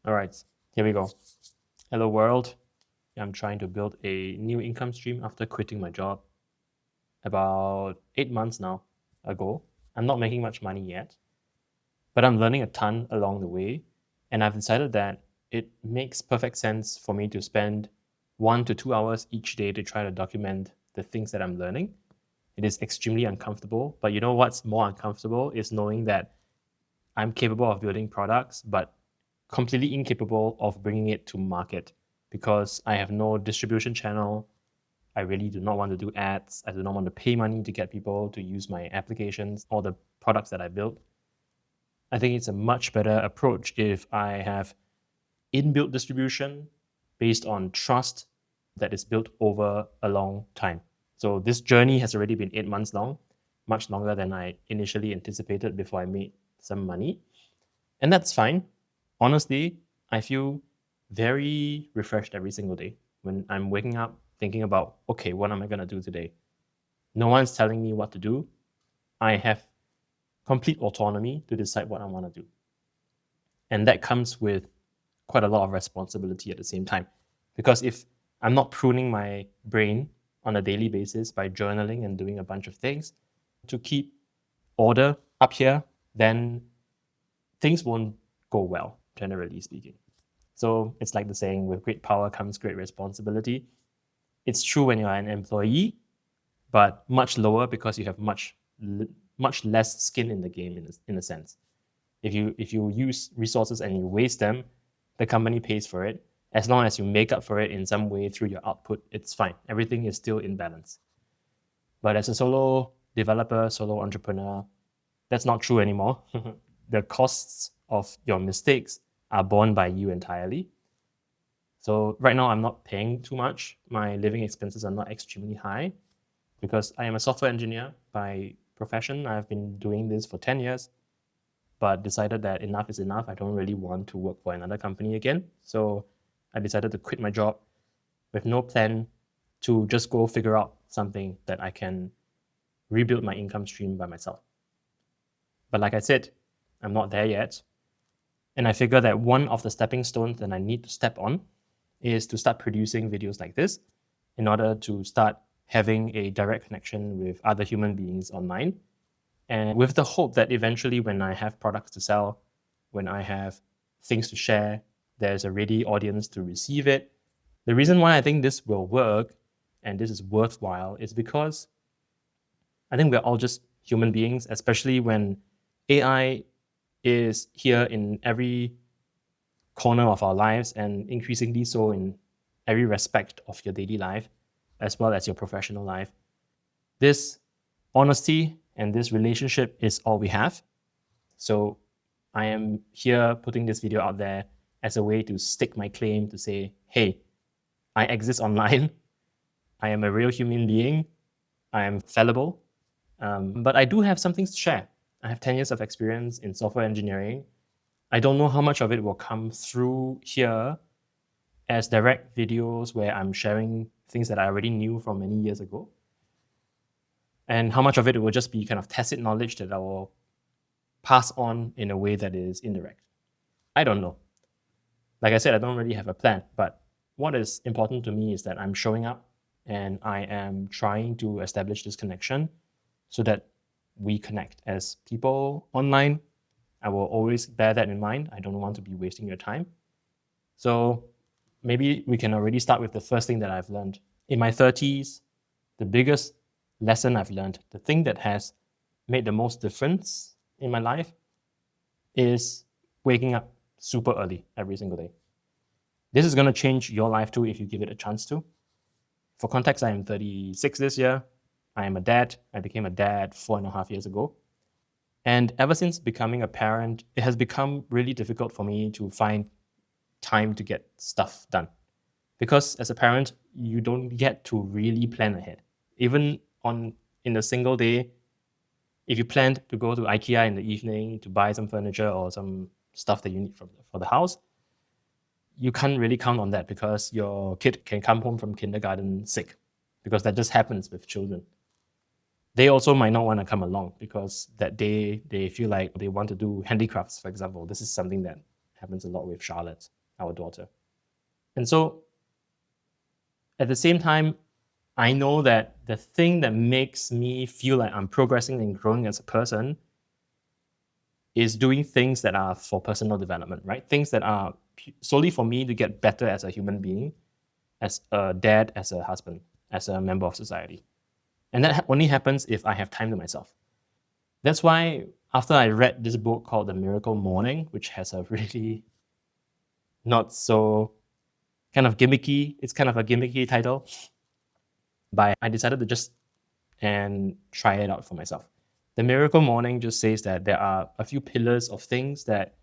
All right, here we go. Hello world. I'm trying to build a new income stream after quitting my job about 8 months now ago. I'm not making much money yet, but I'm learning a ton along the way. And I've decided that it makes perfect sense for me to spend 1 to 2 hours each day to try to document the things that I'm learning. It is extremely uncomfortable, but you know what's more uncomfortable is knowing that I'm capable of building products, but completely incapable of bringing it to market because I have no distribution channel. I really do not want to do ads. I do not want to pay money to get people to use my applications or the products that I built. I think it's a much better approach if I have inbuilt distribution based on trust that is built over a long time. So this journey has already been 8 months long, much longer than I initially anticipated before I made some money. And that's fine. Honestly, I feel very refreshed every single day when I'm waking up thinking about, okay, what am I going to do today? No one's telling me what to do. I have complete autonomy to decide what I want to do. And that comes with quite a lot of responsibility at the same time. Because if I'm not pruning my brain on a daily basis by journaling and doing a bunch of things to keep order up here, then things won't go well, generally speaking. So it's like the saying, with great power comes great responsibility. It's true when you're an employee, but much lower because you have much less skin in the game in a sense. If you use resources and you waste them, the company pays for it. As long as you make up for it in some way through your output, it's fine. Everything is still in balance. But as a solo developer, solo entrepreneur, that's not true anymore. The costs of your mistakes are borne by you entirely. So right now I'm not paying too much. My living expenses are not extremely high because I am a software engineer by profession. I've been doing this for 10 years, but decided that enough is enough. I don't really want to work for another company again. So I decided to quit my job with no plan to just go figure out something that I can rebuild my income stream by myself. But like I said, I'm not there yet. And I figure that one of the stepping stones that I need to step on is to start producing videos like this in order to start having a direct connection with other human beings online. And with the hope that eventually, when I have products to sell, when I have things to share, there's a ready audience to receive it. The reason why I think this will work and this is worthwhile is because I think we're all just human beings, especially when AI is here in every corner of our lives and increasingly so in every respect of your daily life as well as your professional life. This honesty and this relationship is all we have. So I am here putting this video out there as a way to stake my claim to say, hey, I exist online. I am a real human being. I am fallible. But I do have some things to share. I have 10 years of experience in software engineering. I don't know how much of it will come through here as direct videos where I'm sharing things that I already knew from many years ago. And how much of it will just be kind of tacit knowledge that I will pass on in a way that is indirect. I don't know. Like I said, I don't really have a plan, but what is important to me is that I'm showing up and I am trying to establish this connection so that we connect as people online. I will always bear that in mind. I don't want to be wasting your time. So maybe we can already start with the first thing that I've learned. In my 30s, the biggest lesson I've learned, the thing that has made the most difference in my life is waking up super early every single day. This is going to change your life too if you give it a chance to. For context, I am 36 this year. I am a dad. I became a dad 4.5 years ago. And ever since becoming a parent, it has become really difficult for me to find time to get stuff done. Because as a parent, you don't get to really plan ahead. Even in a single day, if you planned to go to IKEA in the evening to buy some furniture or some stuff that you need for the house, you can't really count on that because your kid can come home from kindergarten sick, because that just happens with children. They also might not want to come along because that day they feel like they want to do handicrafts, for example. This is something that happens a lot with Charlotte. our daughter. And so at the same time, I know that the thing that makes me feel like I'm progressing and growing as a person is doing things that are for personal development, right? Things that are solely for me to get better as a human being, as a dad, as a husband, as a member of society. And that only happens if I have time to myself. That's why after I read this book called The Miracle Morning, which has a really not so it's kind of a gimmicky title, but I decided to just and try it out for myself. The Miracle Morning just says that there are a few pillars of things that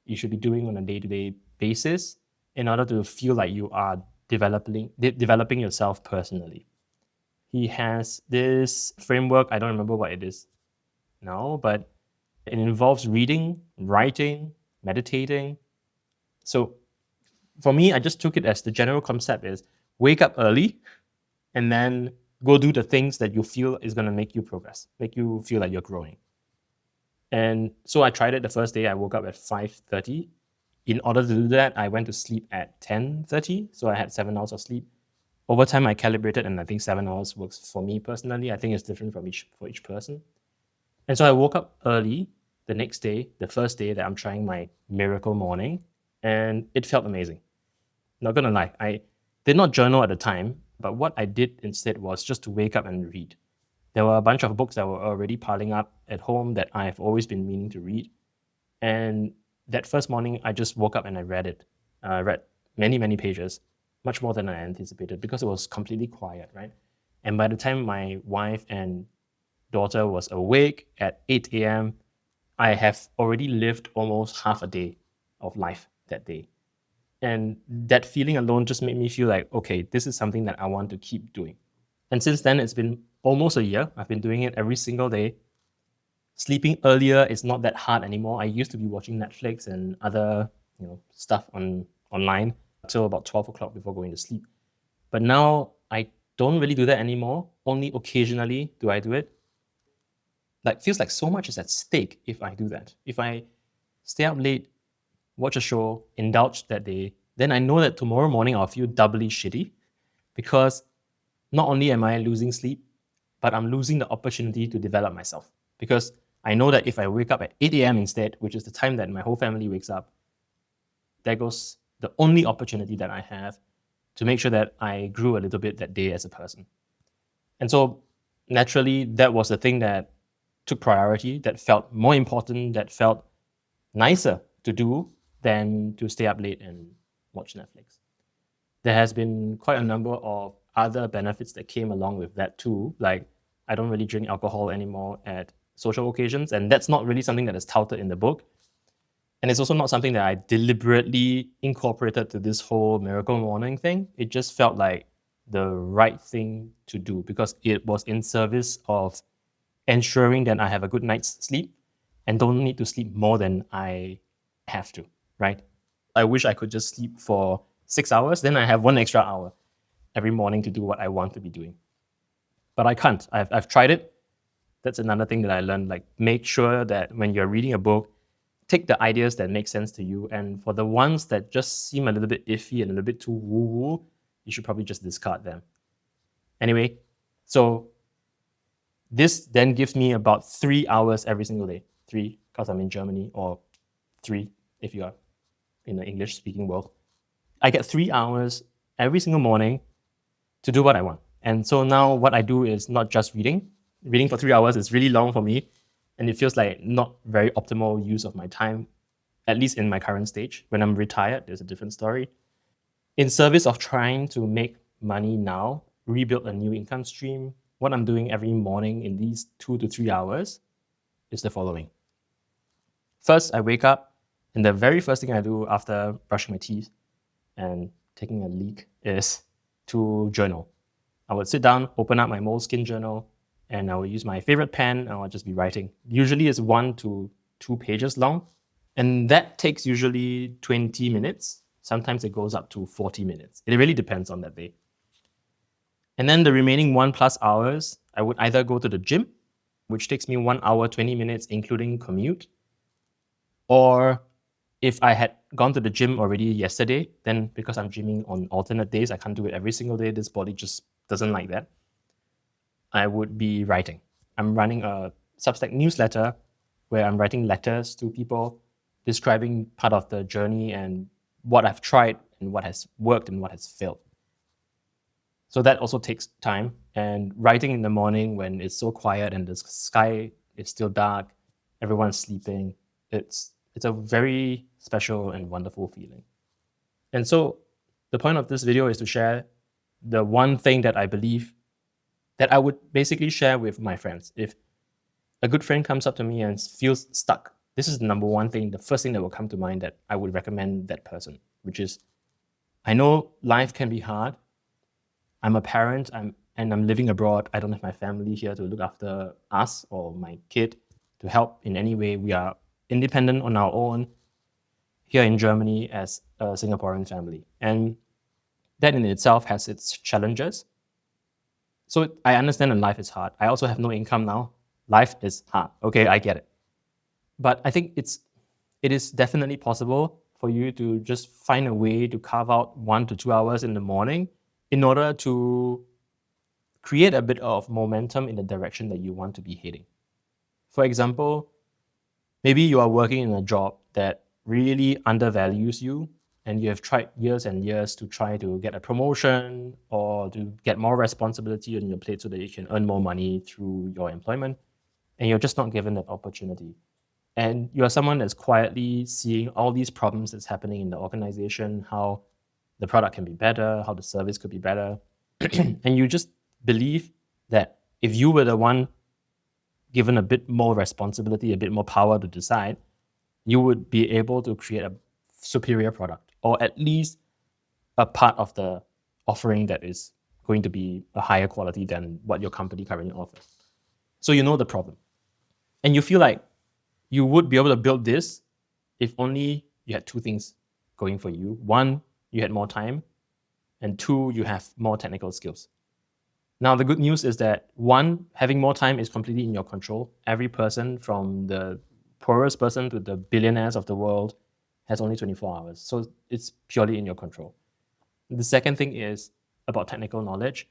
you should be doing on a day-to-day basis in order to feel like you are developing yourself personally. He has this framework, I don't remember what it is now, but it involves reading, writing, meditating. So for me, I just took it as the general concept is wake up early and then go do the things that you feel is going to make you progress, make you feel like you're growing. And so I tried it the first day. I woke up at 5:30. In order to do that, I went to sleep at 10:30. So I had 7 hours of sleep. Over time, I calibrated, and I think 7 hours works for me personally. I think it's different for each person. And so I woke up early the next day, the first day that I'm trying my miracle morning, and it felt amazing. Not gonna lie, I did not journal at the time, but what I did instead was just to wake up and read. There were a bunch of books that were already piling up at home that I've always been meaning to read. And that first morning, I just woke up and I read it. I read many, many pages, much more than I anticipated because it was completely quiet, right? And by the time my wife and daughter was awake at 8 a.m., I have already lived almost half a day of life that day. And that feeling alone just made me feel like, okay, this is something that I want to keep doing. And since then, it's been almost a year. I've been doing it every single day. Sleeping earlier is not that hard anymore. I used to be watching Netflix and other, stuff online till about 12 o'clock before going to sleep. But now I don't really do that anymore. Only occasionally do I do it. Like feels like so much is at stake if I do that. If I stay up late, watch a show, indulge that day, then I know that tomorrow morning I'll feel doubly shitty because not only am I losing sleep, but I'm losing the opportunity to develop myself. Because I know that if I wake up at 8 a.m. instead, which is the time that my whole family wakes up, there goes the only opportunity that I have to make sure that I grew a little bit that day as a person. And so naturally, that was the thing that took priority, that felt more important, that felt nicer to do than to stay up late and watch Netflix. There has been quite a number of other benefits that came along with that too. Like I don't really drink alcohol anymore at social occasions, and that's not really something that is touted in the book. And it's also not something that I deliberately incorporated to this whole miracle morning thing. It just felt like the right thing to do because it was in service of ensuring that I have a good night's sleep and don't need to sleep more than I have to, right? I wish I could just sleep for 6 hours, then I have 1 extra hour every morning to do what I want to be doing. But I can't. I've tried it. That's another thing that I learned. Like, make sure that when you're reading a book, take the ideas that make sense to you. And for the ones that just seem a little bit iffy and a little bit too woo woo, you should probably just discard them. Anyway, so this then gives me about 3 hours every single day. Three, because I'm in Germany, or three if you are in the English speaking world. I get 3 hours every single morning to do what I want. And so now what I do is not just reading. Reading for 3 hours is really long for me, and it feels like not very optimal use of my time, at least in my current stage. When I'm retired, there's a different story. In service of trying to make money now, rebuild a new income stream, what I'm doing every morning in these 2 to 3 hours is the following. First, I wake up, and the very first thing I do after brushing my teeth and taking a leak is to journal. I would sit down, open up my Moleskine journal, and I will use my favorite pen and I'll just be writing. Usually it's 1 to 2 pages long. And that takes usually 20 minutes. Sometimes it goes up to 40 minutes. It really depends on that day. And then the remaining 1+ hours, I would either go to the gym, which takes me 1 hour, 20 minutes, including commute, or if I had gone to the gym already yesterday, then because I'm gymming on alternate days, I can't do it every single day. This body just doesn't like that. I would be writing. I'm running a Substack newsletter where I'm writing letters to people describing part of the journey and what I've tried and what has worked and what has failed. So that also takes time. And writing in the morning when it's so quiet and the sky is still dark, everyone's sleeping, it's a very special and wonderful feeling. And so the point of this video is to share the one thing that I believe that I would basically share with my friends. If a good friend comes up to me and feels stuck, this is the number one thing, the first thing that will come to mind that I would recommend that person, which is, I know life can be hard. I'm a parent, and I'm living abroad. I don't have my family here to look after us or my kid to help in any way. We are independent on our own here in Germany as a Singaporean family. And that in itself has its challenges. So I understand that life is hard. I also have no income now. Life is hard. Okay, I get it. But I think it is definitely possible for you to just find a way to carve out 1 to 2 hours in the morning in order to create a bit of momentum in the direction that you want to be heading. For example, maybe you are working in a job that really undervalues you and you have tried years and years to try to get a promotion or to get more responsibility on your plate so that you can earn more money through your employment, and you're just not given that opportunity. And you're someone that's quietly seeing all these problems that's happening in the organization, how the product can be better, how the service could be better. And you just believe that if you were the one given a bit more responsibility, a bit more power to decide, you would be able to create a superior product, or at least a part of the offering that is going to be a higher quality than what your company currently offers. So you know the problem. And you feel like you would be able to build this if only you had two things going for you. One, you had more time, and two, you have more technical skills. Now, the good news is that one, having more time is completely in your control. Every person, from the poorest person to the billionaires of the world, has only 24 hours. So it's purely in your control. The second thing is about technical knowledge.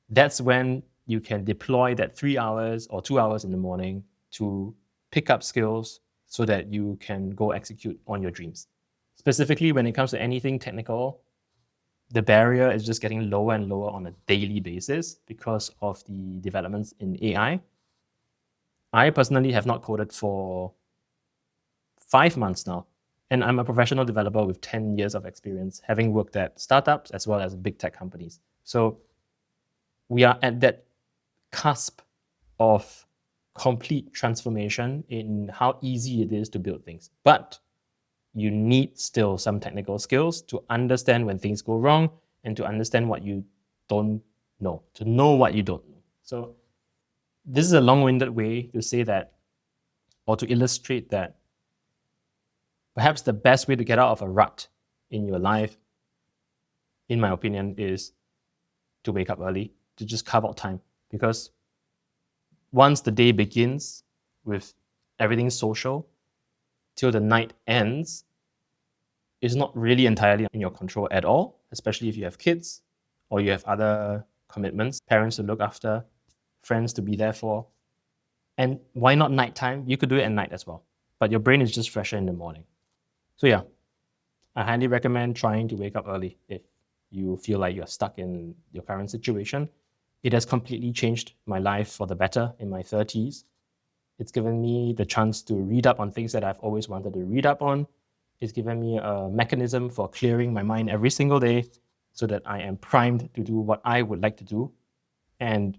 That's when you can deploy that 3 hours or 2 hours in the morning to pick up skills so that you can go execute on your dreams. Specifically, when it comes to anything technical, the barrier is just getting lower and lower on a daily basis because of the developments in AI. I personally have not coded for 5 months now, and I'm a professional developer with 10 years of experience, having worked at startups as well as big tech companies. So we are at that cusp of complete transformation in how easy it is to build things. But you need still some technical skills to understand when things go wrong and to understand what you don't know, to know what you don't know. So this is a long-winded way to say that, or to illustrate that perhaps the best way to get out of a rut in your life, in my opinion, is to wake up early, to just carve out time. Because once the day begins with everything social till the night ends, is not really entirely in your control at all, especially if you have kids or you have other commitments, parents to look after, friends to be there for. And why not nighttime? You could do it at night as well, but your brain is just fresher in the morning. So yeah, I highly recommend trying to wake up early if you feel like you're stuck in your current situation. It has completely changed my life for the better in my 30s. It's given me the chance to read up on things that I've always wanted to read up on. It's given me a mechanism for clearing my mind every single day so that I am primed to do what I would like to do. And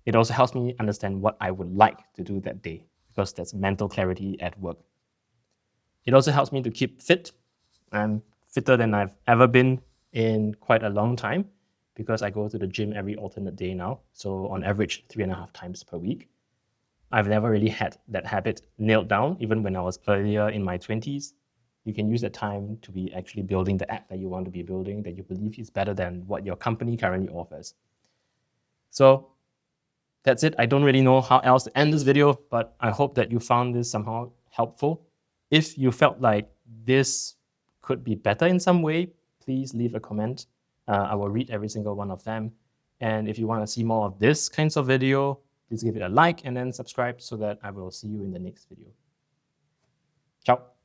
it also helps me understand what I would like to do that day, because that's mental clarity at work. It also helps me to keep fit. I'm fitter than I've ever been in quite a long time because I go to the gym every alternate day now. So on average, 3.5 times per week. I've never really had that habit nailed down, even when I was earlier in my 20s. You can use that time to be actually building the app that you want to be building, that you believe is better than what your company currently offers. So that's it. I don't really know how else to end this video, but I hope that you found this somehow helpful. If you felt like this could be better in some way, please leave a comment. I will read every single one of them. And if you want to see more of this kinds of video, please give it a like and then subscribe so that I will see you in the next video. Ciao.